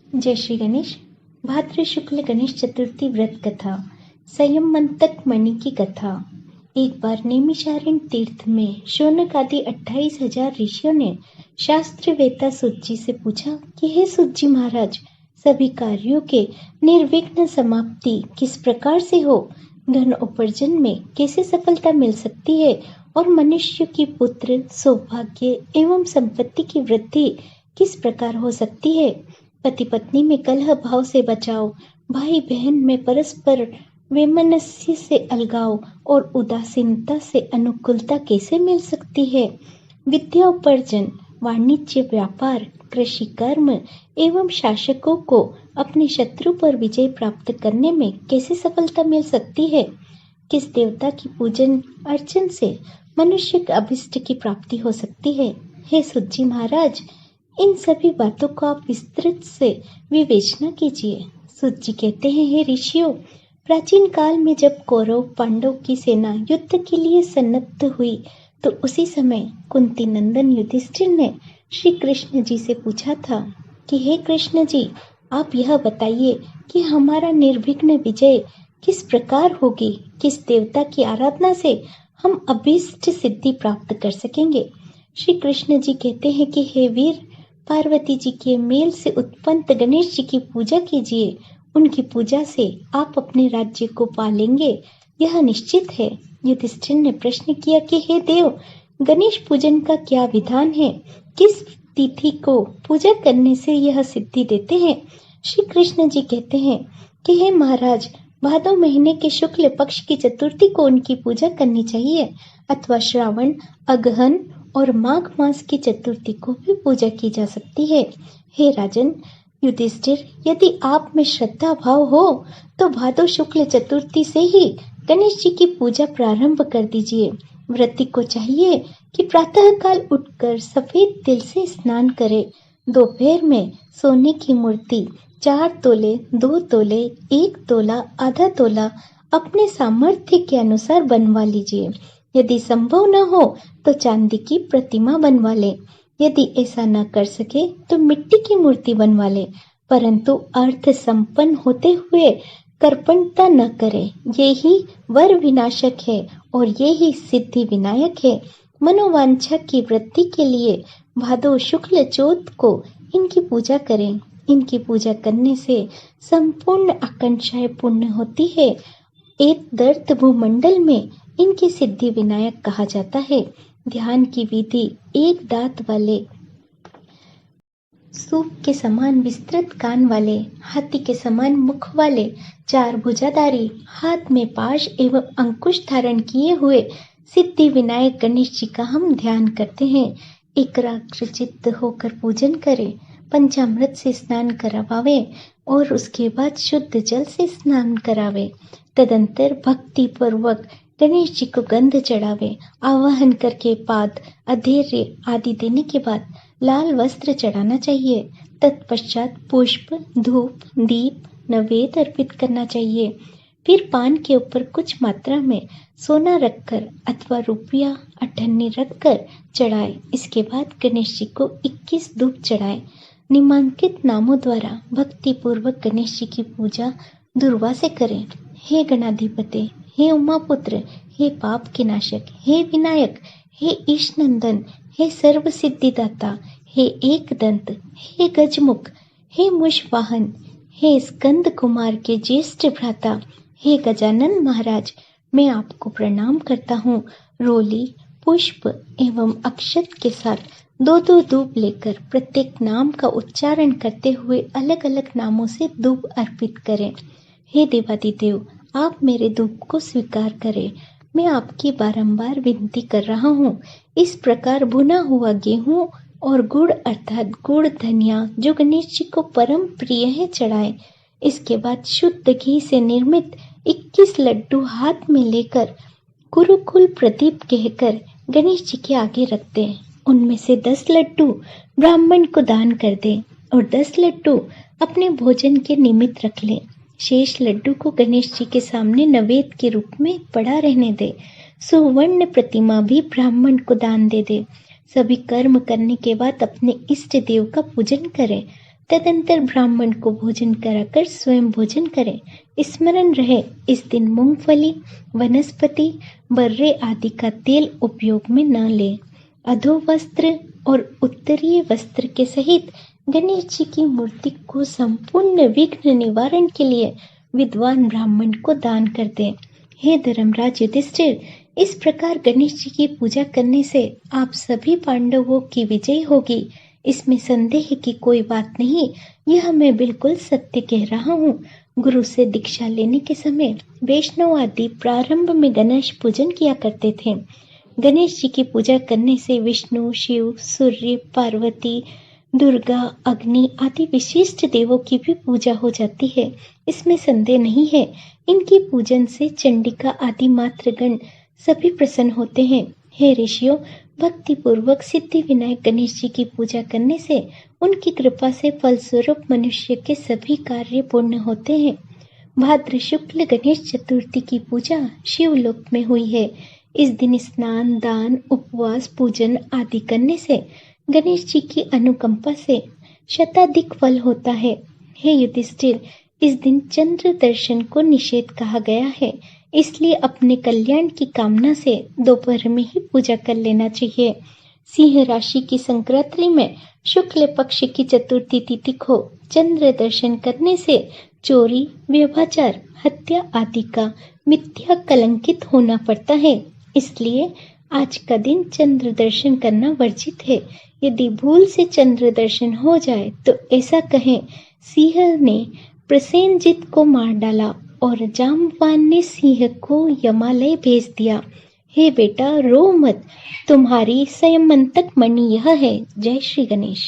जय श्री गणेश। भाद्र शुक्ल गणेश चतुर्थी व्रत कथा। संयमंतक मणि की कथा। एक बार नैमिषारण्य तीर्थ में शौनक आदि 28,000 ऋषियों ने शास्त्रवेत्ता सूत जी से पूछा कि हे सूत जी महाराज, सभी कार्यों के निर्विघ्न समाप्ति किस प्रकार से हो? धन उपार्जन में कैसे सफलता मिल सकती है और मनुष्य की पुत्र सौभाग्य एवं संपत्ति की वृद्धि किस प्रकार हो सकती है? पति पत्नी में कलह भाव से बचाव, भाई बहन में परस्पर वैमनस्य से अलगाव और उदासीनता से अनुकूलता कैसे मिल सकती है? विद्या उपार्जन, वाणिज्य व्यापार, कृषि कर्म एवं शासकों को अपने शत्रु पर विजय प्राप्त करने में कैसे सफलता मिल सकती है? किस देवता की पूजन अर्चन से मनुष्य के अभिष्ट की प्राप्ति हो सकती है? हे सूत जी महाराज, इन सभी बातों को आप विस्तृत से विवेचना कीजिए। सूत जी कहते हैं, हे ऋषियों, प्राचीन काल में जब कौरव पांडव की सेना युद्ध के लिए सन्नद्ध हुई तो उसी समय कुंती नंदन युधिष्ठिर ने श्री कृष्ण जी से पूछा था कि हे कृष्ण जी, आप यह बताइए कि हमारा निर्विघ्न विजय किस प्रकार होगी, किस देवता की आराधना से हम अभीष्ट सिद्धि प्राप्त कर सकेंगे। श्री कृष्ण जी कहते हैं कि हे वीर, पार्वती जी के मेल से उत्पन्न गणेश जी की पूजा कीजिए। उनकी पूजा से आप अपने राज्य को पालेंगे, यह निश्चित है। युधिष्ठिर ने प्रश्न किया कि हे देव, गणेश पूजन का क्या विधान है? किस तिथि को पूजा करने से यह सिद्धि देते हैं? श्री कृष्ण जी कहते हैं कि हे महाराज, भादव महीने के शुक्ल पक्ष की चतुर्थी को उनकी पूजा करनी चाहिए, अथवा श्रावण, अगहन और माघ मास की चतुर्थी को भी पूजा की जा सकती है। हे राजन युधिष्ठिर, यदि आप में श्रद्धा भाव हो तो भादव शुक्ल चतुर्थी से ही गणेश जी की पूजा प्रारंभ कर दीजिए। व्रती को चाहिए कि प्रातः काल उठकर सफेद तिल से स्नान करे। दोपहर में सोने की मूर्ति 4 तोले, 2 तोले, 1 तोला, आधा तोला अपने सामर्थ्य के अनुसार बनवा लीजिए। यदि संभव न हो तो चांदी की प्रतिमा बनवा ले। यदि ऐसा न कर सके तो मिट्टी की मूर्ति बनवा ले, परंतु अर्थ संपन्न होते हुए कर्पणता न करे। ये ही वर विनाशक है और ये ही सिद्धि विनायक है। मनोवांछा की वृद्धि के लिए भादव शुक्ल चौथ को इनकी पूजा करें। इनकी पूजा करने से संपूर्ण आकांक्षाएं पूर्ण होती है। एक दर्द भूमंडल में इनकी सिद्धि विनायक कहा जाता है। ध्यान की विधि एक दांत वाले, सूप के समान विस्तृत कान वाले, हाथी के समान मुख वाले, 4 भुजाधारी, हाथ में पाश एवं अंकुश धारण किए हुए सिद्धि विनायक गणेश जी का हम ध्यान करते हैं। एकाग्रचित्त होकर पूजन करें, पंचामृत से स्नान करवावे और उसके बाद शुद्ध जल से स्नान करावे। तदंतर भक्ति पूर्वक गणेश जी को गंध चढ़ावे। आवाहन करके पाद, अधैर्य आदि देने के बाद लाल वस्त्र चढ़ाना चाहिए। तत्पश्चात पुष्प, धूप, दीप, नैवेद्य अर्पित करना चाहिए। फिर पान के ऊपर कुछ मात्रा में सोना रखकर अथवा रुपया अठन्नी रखकर चढ़ाए। इसके बाद गणेश जी को 21 धूप चढ़ाए। निम्नांकित नामों द्वारा भक्ति पूर्वक गणेश जी की पूजा दुर्वा से करें। हे गणाधिपते, हे उमापुत्र, हे पाप के नाशक, हे विनायक, हे ईश नंदन, हे सर्व सिद्धिदाता, हे एक दंत, हे गजमुख, हे मुषवाहन, हे स्कंद कुमार के ज्येष्ठ भ्राता, हे गजानन महाराज, मैं आपको प्रणाम करता हूँ। रोली, पुष्प एवं अक्षत के साथ 2-2 धूप लेकर प्रत्येक नाम का उच्चारण करते हुए अलग अलग नामों से धूप अर्पित करें। हे देवादिदेव, आप मेरे धूप को स्वीकार करें। मैं आपकी बारंबार विनती कर रहा हूँ। इस प्रकार भुना हुआ गेहूं और गुड़ अर्थात गुड़ धनिया जो गणेश जी को परम प्रिय है चढ़ाए। इसके बाद शुद्ध घी से निर्मित 21 लड्डू हाथ में लेकर कुरुकुल प्रदीप कहकर गणेश जी के आगे रख दें। उनमें से 10 लड्डू ब्राह्मण को दान कर दें और 10 लड्डू अपने भोजन के निमित्त रख लें। शेष लड्डू को गणेश जी के सामने नैवेद्य के रूप में पड़ा रहने दे। सुवर्ण प्रतिमा भी ब्राह्मण को दान दे दे। सभी कर्म करने के बाद अपने इष्ट देव का पूजन करें। तदंतर ब्राह्मण को भोजन कराकर स्वयं भोजन करें। स्मरण रहे, इस दिन मूंगफली, वनस्पति, बर्रे आदि का तेल उपयोग में न लें। अधो वस्त्र और उत्तरीय वस्त्र के सहित गणेश जी की मूर्ति को संपूर्ण विघ्न निवारण के लिए विद्वान ब्राह्मण को दान कर दें। हे धर्मराज युधिष्ठिर, इस प्रकार गणेश जी की पूजा करने से आप सभी पांडवों की विजय होगी, इसमें संदेह की कोई बात नहीं। यह मैं बिल्कुल सत्य कह रहा हूँ। गुरु से दीक्षा लेने के समय वैष्णव आदि प्रारंभ में गणेश पूजन किया करते थे। गणेश जी की पूजा करने से विष्णु, शिव, सूर्य, पार्वती, दुर्गा, अग्नि आदि विशिष्ट देवों की भी पूजा हो जाती है, इसमें संदेह नहीं है। इनकी पूजन से चंडिका आदि मातृगण सभी प्रसन्न होते हैं। हे ऋषियों, भक्ति पूर्वक सिद्धि विनायक गणेश जी की पूजा करने से उनकी कृपा से फलस्वरूप मनुष्य के सभी कार्य पूर्ण होते हैं। भाद्र शुक्ल गणेश चतुर्थी की पूजा शिवलोक में हुई है। इस दिन स्नान, दान, उपवास, पूजन आदि करने से गणेश जी की अनुकंपा से शताधिक फल होता है। हे युधिष्ठिर, इस दिन चंद्र दर्शन को निषेध कहा गया है, इसलिए अपने कल्याण की कामना से दोपहर में ही पूजा कर लेना चाहिए। सिंह राशि की संक्रांति में शुक्ल पक्ष की चतुर्थी तिथि को चंद्र दर्शन करने से चोरी, व्यभिचार, हत्या आदि का मिथ्या कलंकित होना पड़ता है, इसलिए आज का दिन चंद्र दर्शन करना वर्जित है। यदि भूल से चंद्र दर्शन हो जाए तो ऐसा कहें, सिंह ने प्रसेनजित को मार डाला और जाम्बवान ने सिंह को यमालय भेज दिया। हे बेटा, रो मत, तुम्हारी संयमंतक मणि यह है। जय श्री गणेश।